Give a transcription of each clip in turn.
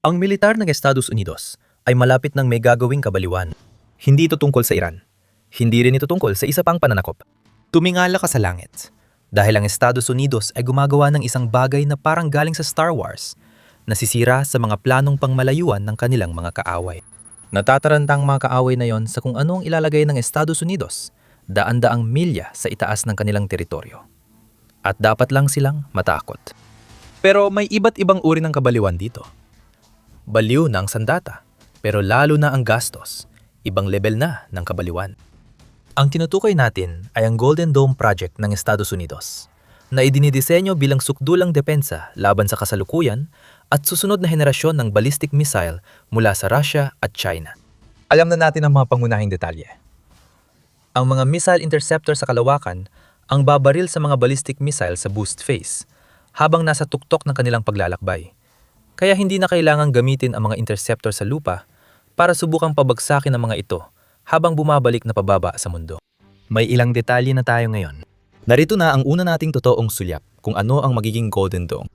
Ang militar ng Estados Unidos ay malapit ng may gagawing kabaliwan. Hindi ito tungkol sa Iran. Hindi rin ito tungkol sa isa pang pananakop. Tumingala ka sa langit. Dahil ang Estados Unidos ay gumagawa ng isang bagay na parang galing sa Star Wars, nasisira sa mga planong pangmalayuan ng kanilang mga kaaway. Natataranta ang mga kaaway na yon sa kung ano ang ilalagay ng Estados Unidos, daan-daang milya sa itaas ng kanilang teritoryo. At dapat lang silang matakot. Pero may iba't ibang uri ng kabaliwan dito. Baliw na ang sandata, pero lalo na ang gastos, ibang level na ng kabaliwan. Ang tinutukoy natin ay ang Golden Dome Project ng Estados Unidos, na idinidisenyo bilang sukdulang depensa laban sa kasalukuyan at susunod na henerasyon ng ballistic missile mula sa Russia at China. Alam na natin ang mga pangunahing detalye. Ang mga missile interceptor sa kalawakan ang babaril sa mga ballistic missile sa boost phase habang nasa tuktok ng kanilang paglalakbay. Kaya hindi na kailangang gamitin ang mga interceptor sa lupa para subukang pabagsakin ang mga ito habang bumabalik na pababa sa mundo. May ilang detalye na tayo ngayon. Narito na ang una nating totoong sulyap kung ano ang magiging Golden Dome.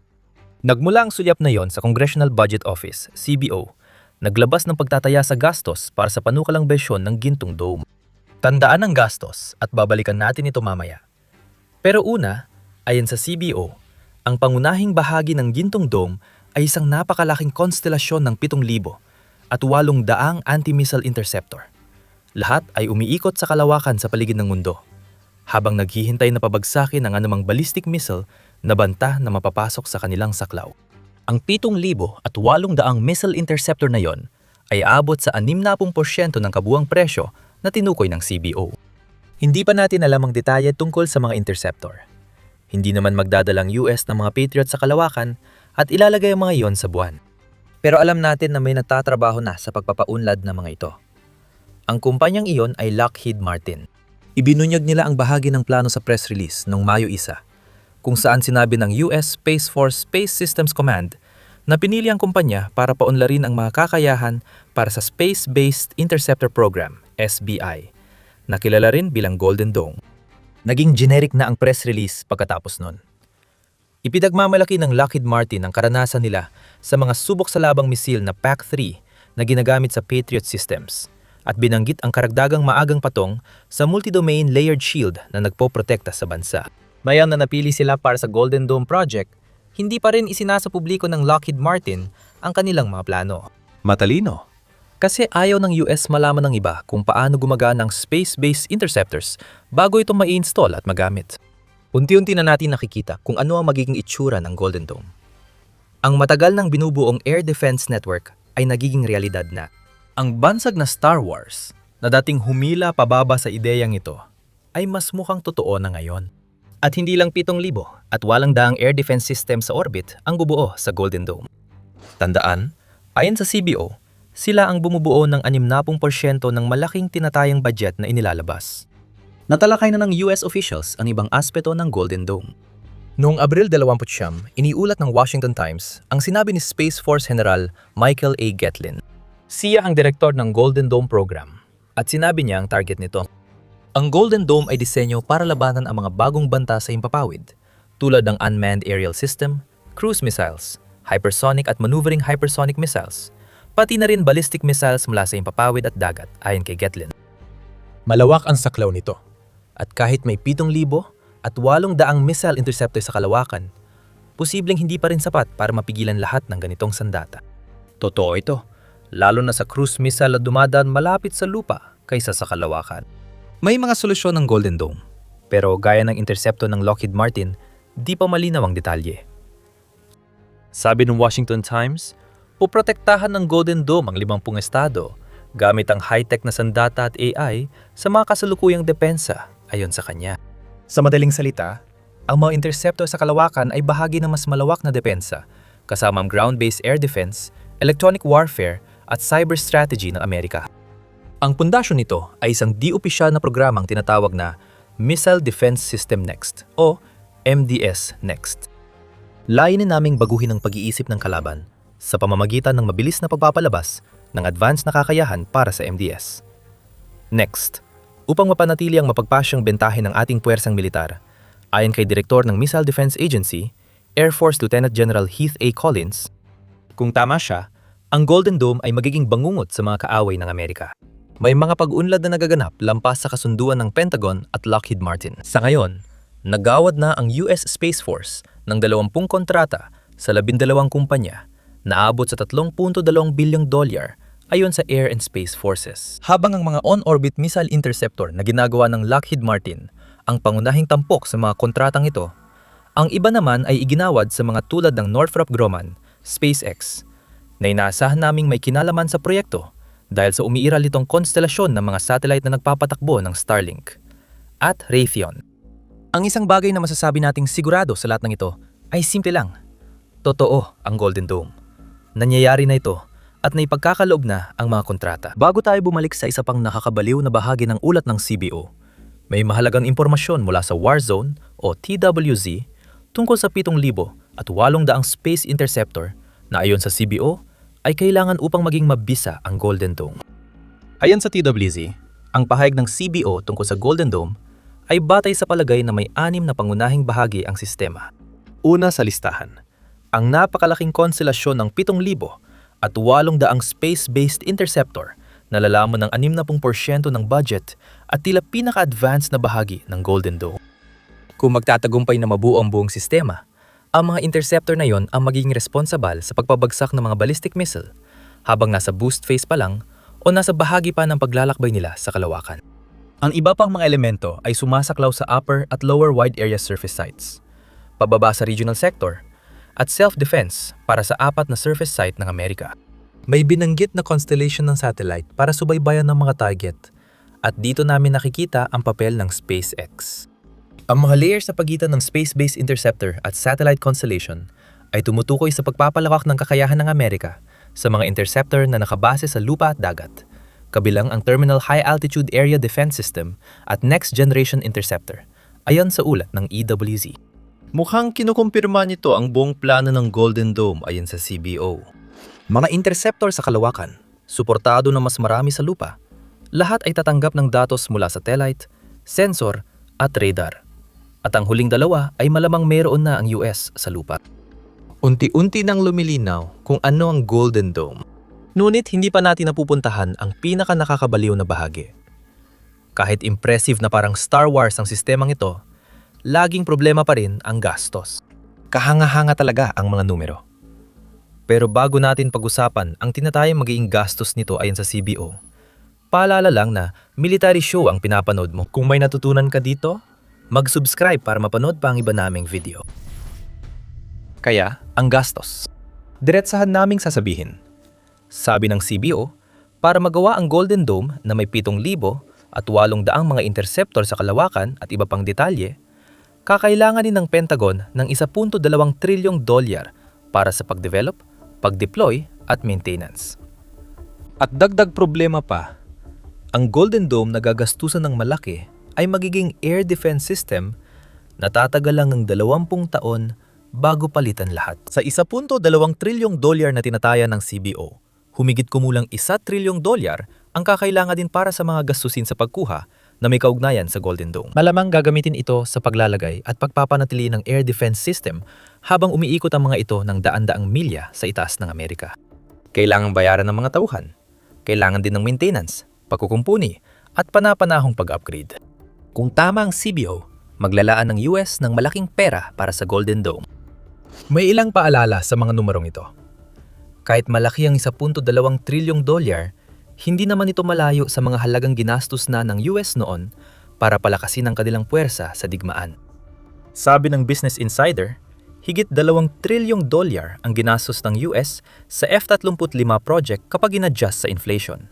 Nagmula ang sulyap na yon sa Congressional Budget Office, CBO, naglabas ng pagtataya sa gastos para sa panukalang bersyon ng Gintong Dome. Tandaan ang gastos at babalikan natin ito mamaya. Pero una, ayon sa CBO, ang pangunahing bahagi ng Gintong Dome ay isang napakalaking konstelasyon ng 7,000 at 800 anti-missile interceptor. Lahat ay umiikot sa kalawakan sa paligid ng mundo, habang naghihintay na pabagsakin ang anumang ballistic missile na banta na mapapasok sa kanilang saklaw. Ang 7,000 at 800 missile interceptor na yon ay aabot sa 60% ng kabuuang presyo na tinukoy ng CBO. Hindi pa natin alam ang detalye tungkol sa mga interceptor. Hindi naman magdadalang US ng mga Patriot sa kalawakan at ilalagay ang mga iyon sa buwan. Pero alam natin na may nagtatrabaho na sa pagpapaunlad ng mga ito. Ang kumpanyang iyon ay Lockheed Martin. Ibinunyag nila ang bahagi ng plano sa press release noong Mayo 1, kung saan sinabi ng US Space Force Space Systems Command na pinili ang kumpanya para paunlarin ang mga kakayahan para sa Space-Based Interceptor Program, SBI, na kilala rin bilang Golden Dome. Naging generic na ang press release pagkatapos nun. Ipinagmamalaki ng Lockheed Martin ang karanasan nila sa mga subok sa labang misil na PAC-3 na ginagamit sa Patriot systems at binanggit ang karagdagang maagang patong sa multi-domain layered shield na nagpoprotekta sa bansa. Mayang na napili sila para sa Golden Dome Project, hindi pa rin isinasa publiko ng Lockheed Martin ang kanilang mga plano. Matalino. Kasi ayaw ng US malaman ng iba kung paano gumagana ang space-based interceptors bago ito ma-install at magamit. Unti-unti na natin nakikita kung ano ang magiging itsura ng Golden Dome. Ang matagal nang binubuong Air Defense Network ay nagiging realidad na. Ang bansag na Star Wars, na dating humila pababa sa ideyang ito, ay mas mukhang totoo na ngayon. At hindi lang 7,000 at 800 air defense system sa orbit ang bubuo sa Golden Dome. Tandaan, ayon sa CBO, sila ang bumubuo ng 60% ng malaking tinatayang budget na inilalabas. Natalakay na ng US officials ang ibang aspeto ng Golden Dome. Noong Abril 20, iniulat ng Washington Times ang sinabi ni Space Force General Michael A. Getlin. Siya ang direktor ng Golden Dome Program at sinabi niya ang target nito. Ang Golden Dome ay disenyo para labanan ang mga bagong banta sa himpapawid tulad ng unmanned aerial system, cruise missiles, hypersonic at maneuvering hypersonic missiles, pati na rin ballistic missiles mula sa himpapawid at dagat ayon kay Getlin. Malawak ang saklaw nito. At kahit may 7,000 at 800 missile interceptor sa kalawakan, posibleng hindi pa rin sapat para mapigilan lahat ng ganitong sandata. Totoo ito, lalo na sa cruise missile na dumadaan malapit sa lupa kaysa sa kalawakan. May mga solusyon ng Golden Dome, pero gaya ng interceptor ng Lockheed Martin, di pa malinaw ang detalye. Sabi ng Washington Times, poprotektahan ng Golden Dome ang 50 estado gamit ang high-tech na sandata at AI sa mga kasalukuyang depensa. Ayon sa kanya. Sa madaling salita, ang mga interceptor sa kalawakan ay bahagi ng mas malawak na depensa, kasama ang ground-based air defense, electronic warfare at cyber strategy ng Amerika. Ang pundasyon nito ay isang di-opisyal na programang tinatawag na Missile Defense System Next o MDS Next. Layunin naming baguhin ang pag-iisip ng kalaban sa pamamagitan ng mabilis na pagpapalabas ng advanced na kakayahan para sa MDS. Next, upang mapanatili ang mapagpasyang bentahe ng ating puwersang militar, ayon kay Direktor ng Missile Defense Agency, Air Force Lieutenant General Heath A. Collins, kung tama siya, ang Golden Dome ay magiging bangungot sa mga kaaway ng Amerika. May mga pag-unlad na nagaganap lampas sa kasunduan ng Pentagon at Lockheed Martin. Sa ngayon, nagawad na ang US Space Force ng 20 kontrata sa 12 kumpanya na abot sa $3.2 bilyong ayon sa Air and Space Forces. Habang ang mga on-orbit missile interceptor na ginagawa ng Lockheed Martin ang pangunahing tampok sa mga kontratang ito, ang iba naman ay iginawad sa mga tulad ng Northrop Grumman, SpaceX, na inaasahan naming may kinalaman sa proyekto dahil sa umiiral itong konstelasyon ng mga satellite na nagpapatakbo ng Starlink, at Raytheon. Ang isang bagay na masasabi nating sigurado sa lahat ng ito ay simple lang. Totoo ang Golden Dome. Nangyayari na ito at naipagkakaloob na ang mga kontrata. Bago tayo bumalik sa isa pang nakakabaliw na bahagi ng ulat ng CBO, may mahalagang impormasyon mula sa Warzone o TWZ tungkol sa 7,000 at 800 space interceptor na ayon sa CBO ay kailangan upang maging mabisa ang Golden Dome. Ayon sa TWZ, ang pahayag ng CBO tungkol sa Golden Dome ay batay sa palagay na may 6 na pangunahing bahagi ang sistema. Una sa listahan, ang napakalaking konstelasyon ng 7,000 at 800 space-based interceptor na lalaman ng 60% ng budget at tila pinaka-advanced na bahagi ng Golden Dome. Kung magtatagumpay na mabuo ang buong sistema, ang mga interceptor na yon ang magiging responsable sa pagpabagsak ng mga ballistic missile habang nasa boost phase pa lang o nasa bahagi pa ng paglalakbay nila sa kalawakan. Ang iba pang mga elemento ay sumasaklaw sa upper at lower wide area surface sites, pababa sa regional sector, at self-defense para sa 4 na surface site ng Amerika. May binanggit na constellation ng satellite para subaybayan ng mga target at dito namin nakikita ang papel ng SpaceX. Ang mga layers sa pagitan ng space-based interceptor at satellite constellation ay tumutukoy sa pagpapalawak ng kakayahan ng Amerika sa mga interceptor na nakabase sa lupa at dagat, kabilang ang Terminal High Altitude Area Defense System at Next Generation Interceptor, ayon sa ulat ng EWZ. Mukhang kinukumpirma nito ang buong plano ng Golden Dome ayon sa CBO. Mga interceptor sa kalawakan, suportado na mas marami sa lupa, lahat ay tatanggap ng datos mula sa satellite, sensor at radar. At ang huling dalawa ay malamang mayroon na ang US sa lupa. Unti-unti nang lumilinaw kung ano ang Golden Dome. Ngunit hindi pa natin napupuntahan ang pinaka-nakakabaliw na bahagi. Kahit impressive na parang Star Wars ang sistemang ito, laging problema pa rin ang gastos. Kahanga-hanga talaga ang mga numero. Pero bago natin pag-usapan ang tinatayang magiging gastos nito ayon sa CBO, paalala lang na military show ang pinapanood mo. Kung may natutunan ka dito, mag-subscribe para mapanood pa ang iba naming video. Kaya, ang gastos. Diretsahan naming sasabihin. Sabi ng CBO, para magawa ang Golden Dome na may 7,000 at 800 mga interceptor sa kalawakan at iba pang detalye, kakailanganin ng Pentagon ng $1.2 trilyong para sa pag-develop, pag-deploy at maintenance. At dagdag problema pa, ang Golden Dome na gagastusan ng malaki ay magiging air defense system na tatagal lang ng 20 taon bago palitan lahat. Sa $1.2 trilyong na tinataya ng CBO, humigit kumulang $1 trilyong ang kakailangan din para sa mga gastusin sa pagkuha na may kaugnayan sa Golden Dome. Malamang gagamitin ito sa paglalagay at pagpapanatili ng air defense system habang umiikot ang mga ito ng daan-daang milya sa itaas ng Amerika. Kailangang bayaran ng mga tauhan, kailangan din ng maintenance, pagkukumpuni, at panapanahong pag-upgrade. Kung tama ang CBO, maglalaan ng US ng malaking pera para sa Golden Dome. May ilang paalala sa mga numerong ito. Kahit malaki ang $1.2 trilyong, hindi naman ito malayo sa mga halagang ginastos na ng US noon para palakasin ang kanilang puwersa sa digmaan. Sabi ng Business Insider, higit $2 trilyong ang ginastos ng US sa F-35 project kapag in-adjust sa inflation.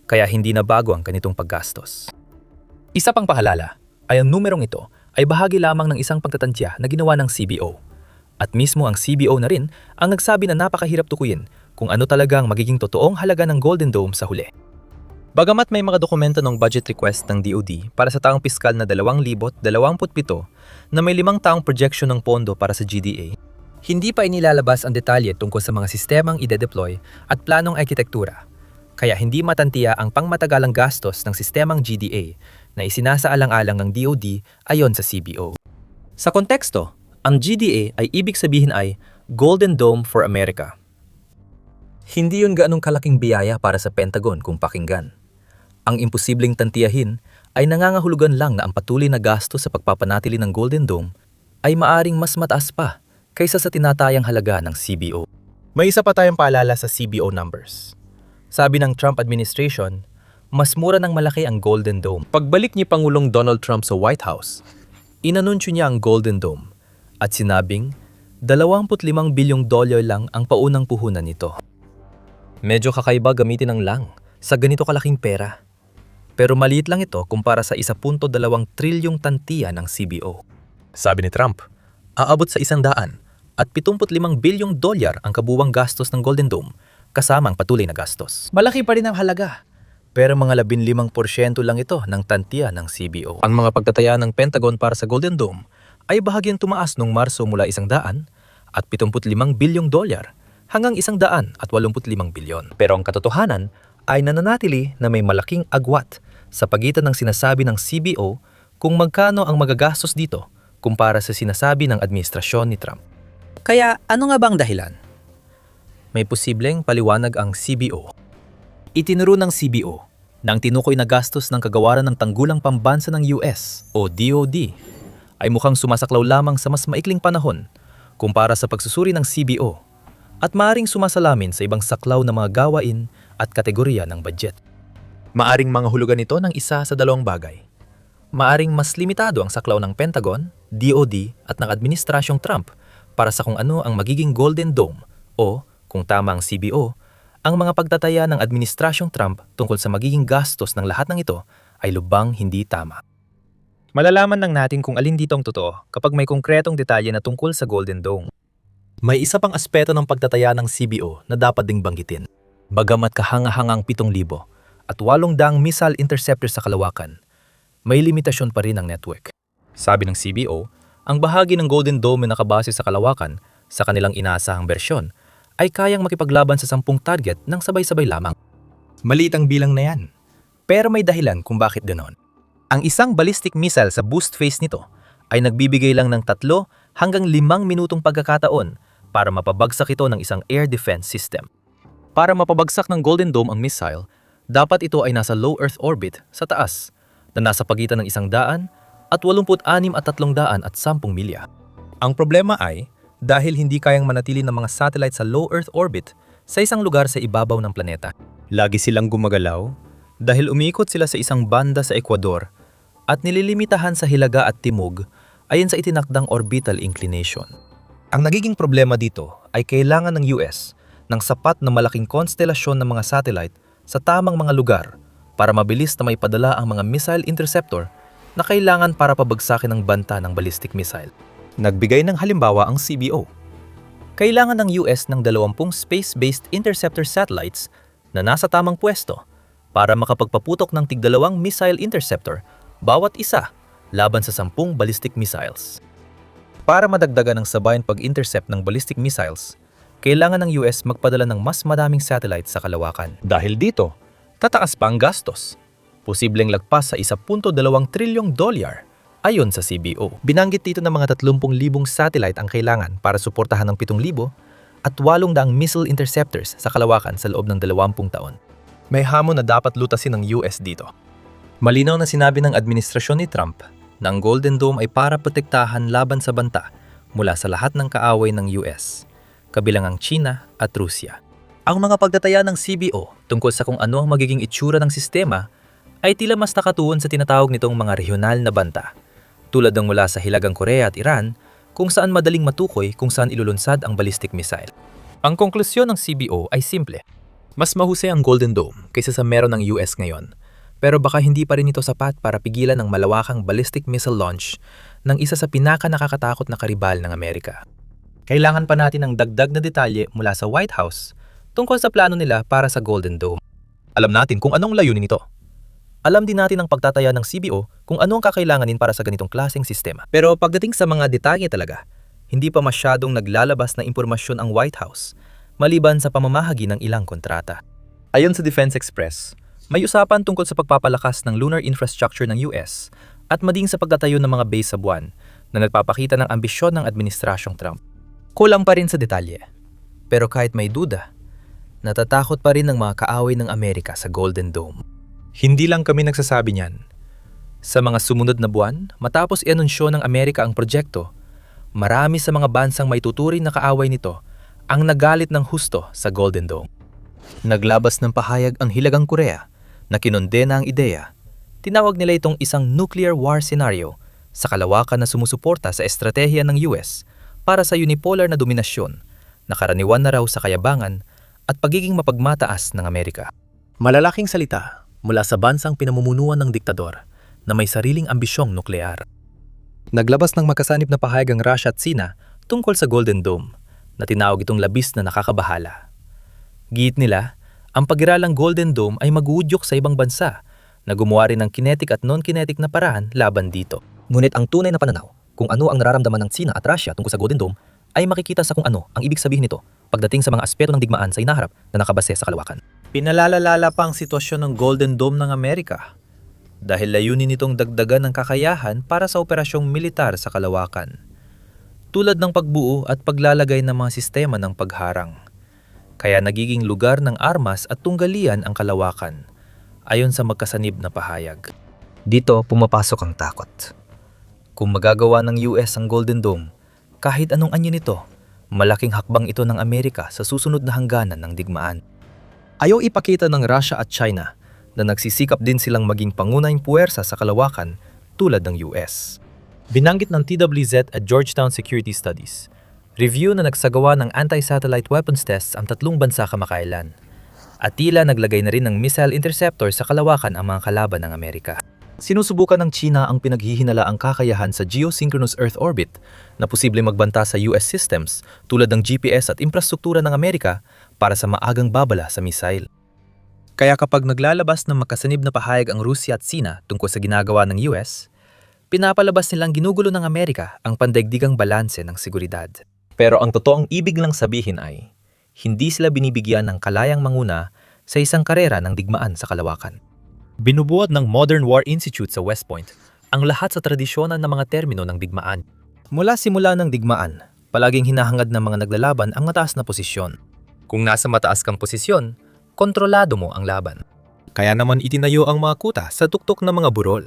Kaya hindi na bago ang ganitong paggastos. Isa pang pahalala ay ang numerong ito ay bahagi lamang ng isang pagtatantya na ginawa ng CBO. At mismo ang CBO na rin ang nagsabi na napakahirap tukuyin kung ano talagang magiging totoong halaga ng Golden Dome sa huli. Bagamat may mga dokumento ng budget request ng DoD para sa taong piskal na 2027 na may 5 taong projection ng pondo para sa GDA, hindi pa inilalabas ang detalye tungkol sa mga sistemang ide-deploy at planong arkitektura. Kaya hindi matantiya ang pangmatagalang gastos ng sistemang GDA na isinasaalang-alang ng DoD ayon sa CBO. Sa konteksto, ang GDA ay ibig sabihin ay Golden Dome for America. Hindi yun gaanong kalaking biyaya para sa Pentagon kung pakinggan. Ang imposibleng tantiyahin ay nangangahulugan lang na ang patuloy na gasto sa pagpapanatili ng Golden Dome ay maaring mas mataas pa kaysa sa tinatayang halaga ng CBO. May isa pa tayong paalala sa CBO numbers. Sabi ng Trump administration, mas mura ng malaki ang Golden Dome. Pagbalik ni Pangulong Donald Trump sa White House, inanunsyo niya ang Golden Dome at sinabing $25 bilyong lang ang paunang puhunan nito. Medyo kakaiba gamitin ang lang sa ganito kalaking pera. Pero maliit lang ito kumpara sa 1.2 trilyong tantiya ng CBO. Sabi ni Trump, aabot sa $175 bilyong ang kabuwang gastos ng Golden Dome kasama ang patuloy na gastos. Malaki pa rin ang halaga. Pero mga 15% lang ito ng tantiya ng CBO. Ang mga pagtataya ng Pentagon para sa Golden Dome ay bahagyang tumaas noong Marso mula $175 bilyong hanggang $185 bilyon. Pero ang katotohanan ay nananatili na may malaking agwat sa pagitan ng sinasabi ng CBO kung magkano ang magagastos dito kumpara sa sinasabi ng administrasyon ni Trump. Kaya ano nga ba ang dahilan? May posibleng paliwanag ang CBO. Itinuro ng CBO na ang tinukoy na gastos ng kagawaran ng tanggulang pambansa ng US o DOD ay mukhang sumasaklaw lamang sa mas maikling panahon kumpara sa pagsusuri ng CBO at maaring sumasalamin sa ibang saklaw na mga gawain at kategorya ng budget. Maaring mga hulugan ito ng isa sa dalawang bagay. Maaring mas limitado ang saklaw ng Pentagon, DOD at ng Administrasyong Trump para sa kung ano ang magiging Golden Dome o, kung tama ang CBO, ang mga pagtataya ng Administrasyong Trump tungkol sa magiging gastos ng lahat ng ito ay lubang hindi tama. Malalaman lang natin kung alin dito ang totoo kapag may konkretong detalye na tungkol sa Golden Dome. May isa pang aspeto ng pagtataya ng CBO na dapat ding banggitin. Bagamat kahanga-hangang 7,000 at 800 missile interceptors sa kalawakan, may limitasyon pa rin ang network. Sabi ng CBO, ang bahagi ng Golden Dome na nakabase sa kalawakan sa kanilang inaasahang bersyon ay kayang makipaglaban sa 10 target ng sabay-sabay lamang. Maliit ang bilang na yan, pero may dahilan kung bakit ganon. Ang isang ballistic missile sa boost phase nito ay nagbibigay lang ng 3 hanggang 5 minutong pagkakataon para mapabagsak ito ng isang air defense system. Para mapabagsak ng Golden Dome ang missile, dapat ito ay nasa low Earth orbit sa taas na nasa pagitan ng 100 at 86 at 310 milya. Ang problema ay dahil hindi kayang manatili ng mga satellite sa low Earth orbit sa isang lugar sa ibabaw ng planeta. Lagi silang gumagalaw dahil umiikot sila sa isang banda sa Ecuador at nililimitahan sa hilaga at timog ayon sa itinakdang orbital inclination. Ang nagiging problema dito ay kailangan ng US ng sapat na malaking konstelasyon ng mga satellite sa tamang mga lugar para mabilis na maipadala ang mga missile interceptor na kailangan para pabagsakin ang banta ng ballistic missile. Nagbigay ng halimbawa ang CBO. Kailangan ng US ng 20 space-based interceptor satellites na nasa tamang pwesto para makapagpaputok ng tig-2 missile interceptor bawat isa laban sa 10 ballistic missiles. Para madagdagan ng sabayan pag-intercept ng ballistic missiles, kailangan ng US magpadala ng mas madaming satellites sa kalawakan. Dahil dito, tataas pa ang gastos. Posibleng lagpas sa $1.2 trilyong ayon sa CBO. Binanggit dito na mga 30,000 satellite ang kailangan para suportahan ng 7,000 at 800 missile interceptors sa kalawakan sa loob ng 20 taon. May hamon na dapat lutasin ng US dito. Malinaw na sinabi ng administrasyon ni Trump na ang Golden Dome ay para protektahan laban sa banta mula sa lahat ng kaaway ng US, kabilang ang China at Rusya. Ang mga pagtataya ng CBO tungkol sa kung ano ang magiging itsura ng sistema ay tila mas nakatuon sa tinatawag nitong mga regional na banta, tulad ng mula sa Hilagang Korea at Iran kung saan madaling matukoy kung saan ilulunsad ang ballistic missile. Ang konklusyon ng CBO ay simple. Mas mahusay ang Golden Dome kaysa sa meron ng US ngayon. Pero baka hindi pa rin ito sapat para pigilan ang malawakang ballistic missile launch ng isa sa pinaka-nakakatakot na karibal ng Amerika. Kailangan pa natin ng dagdag na detalye mula sa White House tungkol sa plano nila para sa Golden Dome. Alam natin kung anong layunin nito. Alam din natin ang pagtataya ng CBO kung ano ang kakailanganin para sa ganitong klaseng sistema. Pero pagdating sa mga detalye talaga, hindi pa masyadong naglalabas na impormasyon ang White House maliban sa pamamahagi ng ilang kontrata. Ayon sa Defense Express, may usapan tungkol sa pagpapalakas ng lunar infrastructure ng US at maging sa pagtatayo ng mga base sa buwan na nagpapakita ng ambisyon ng Administrasyong Trump. Kulang pa rin sa detalye. Pero kahit may duda, natatakot pa rin ng mga kaaway ng Amerika sa Golden Dome. Hindi lang kami nagsasabi niyan. Sa mga sumunod na buwan, matapos i-anunsyo ng Amerika ang proyekto, marami sa mga bansang may tuturing na kaaway nito ang nagalit ng husto sa Golden Dome. Naglabas ng pahayag ang Hilagang Korea na kinondena ang ideya. Tinawag nila itong isang nuclear war scenario sa kalawakan na sumusuporta sa estratehiya ng US para sa unipolar na dominasyon na karaniwan na raw sa kayabangan at pagiging mapagmataas ng Amerika. Malalaking salita mula sa bansang pinamumunuan ng diktador na may sariling ambisyong nuklear. Naglabas ng magkasanib na pahayag ang Russia at Sina tungkol sa Golden Dome na tinawag itong labis na nakakabahala. Giit nila, ang pag-iralang Golden Dome ay mag-uudyok sa ibang bansa na gumawa rin ng kinetic at non-kinetic na paraan laban dito. Ngunit ang tunay na pananaw kung ano ang nararamdaman ng Sina at Russia tungkol sa Golden Dome ay makikita sa kung ano ang ibig sabihin nito pagdating sa mga aspeto ng digmaan sa hinaharap na nakabase sa kalawakan. Pinalalala pa ang sitwasyon ng Golden Dome ng Amerika dahil layunin nitong dagdagan ng kakayahan para sa operasyong militar sa kalawakan, tulad ng pagbuo at paglalagay ng mga sistema ng pagharang. Kaya nagiging lugar ng armas at tunggalian ang kalawakan, ayon sa magkasanib na pahayag. Dito pumapasok ang takot. Kung magagawa ng US ang Golden Dome, kahit anong anyo nito, malaking hakbang ito ng Amerika sa susunod na hangganan ng digmaan. Ayaw ipakita ng Russia at China na nagsisikap din silang maging pangunahing puwersa sa kalawakan tulad ng US. Binanggit ng TWZ at Georgetown Security Studies, review na nagsagawa ng anti-satellite weapons tests ang 3 bansa kamakailan. At tila naglagay na rin ng missile interceptor sa kalawakan ang mga kalaban ng Amerika. Sinusubukan ng China ang pinaghihinalaang kakayahan sa geosynchronous Earth orbit na posibleng magbanta sa US systems tulad ng GPS at infrastruktura ng Amerika para sa maagang babala sa missile. Kaya kapag naglalabas ng makasanib na pahayag ang Rusya at Sina tungkol sa ginagawa ng US, pinapalabas nilang ginugulo ng Amerika ang pandaigdigang balanse ng seguridad. Pero ang totoong ibig lang sabihin ay, hindi sila binibigyan ng kalayang manguna sa isang karera ng digmaan sa kalawakan. Binubuod ng Modern War Institute sa West Point ang lahat sa tradisyonan ng mga termino ng digmaan. Mula simula ng digmaan, palaging hinahangad ng mga naglalaban ang mataas na posisyon. Kung nasa mataas kang posisyon, kontrolado mo ang laban. Kaya naman itinayo ang mga kuta sa tuktok ng mga burol.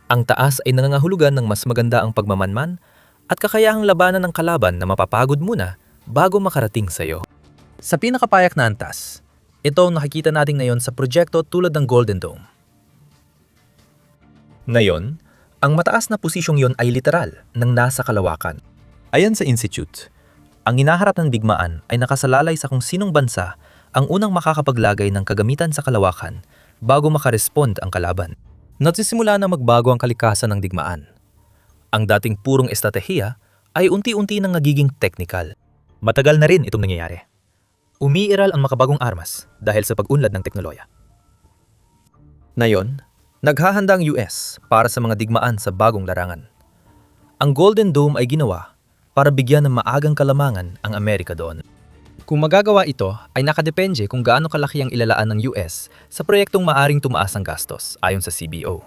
Ang taas ay nangangahulugan ng mas maganda ang pagmamanman at kakayahang labanan ng kalaban na mapapagod muna bago makarating sa iyo. Sa pinakapayak na antas, ito ang nakikita natin ngayon sa proyekto tulad ng Golden Dome. Ngayon, ang mataas na posisyong yon ay literal ng nasa kalawakan. Ayon sa Institute, ang hinaharap ng digmaan ay nakasalalay sa kung sinong bansa ang unang makakapaglagay ng kagamitan sa kalawakan bago makarespond ang kalaban. Nagsisimula na magbago ang kalikasan ng digmaan. Ang dating purong estratehiya ay unti-unti nang nagiging technical. Matagal na rin itong nangyayari. Umiiral ang makabagong armas dahil sa pag-unlad ng teknolohiya. Ngayon, naghahanda ang US para sa mga digmaan sa bagong larangan. Ang Golden Dome ay ginawa para bigyan ng maagang kalamangan ang Amerika doon. Kung magagawa ito, ay nakadepende kung gaano kalaki ang ilalaan ng US sa proyektong maaring tumaas ang gastos ayon sa CBO.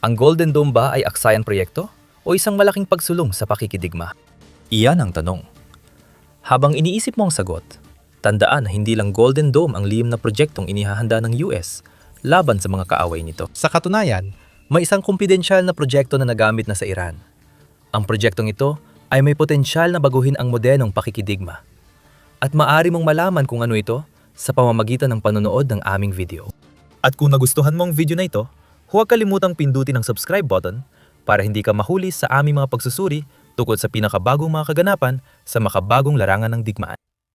Ang Golden Dome ba ay aksayang proyekto o isang malaking pagsulong sa pakikidigma? Iyan ang tanong. Habang iniisip mo ang sagot, tandaan na hindi lang Golden Dome ang lihim na proyektong inihahanda ng US laban sa mga kaaway nito. Sa katunayan, may isang kumpidensyal na proyekto na nagamit na sa Iran. Ang proyektong ito ay may potensyal na baguhin ang modernong pakikidigma. At maaari mong malaman kung ano ito sa pamamagitan ng panonood ng aming video. At kung nagustuhan mo ang video na ito, huwag kalimutang pindutin ang subscribe button para hindi ka mahuli sa aming mga pagsusuri tungkol sa pinakabagong mga kaganapan sa makabagong larangan ng digmaan.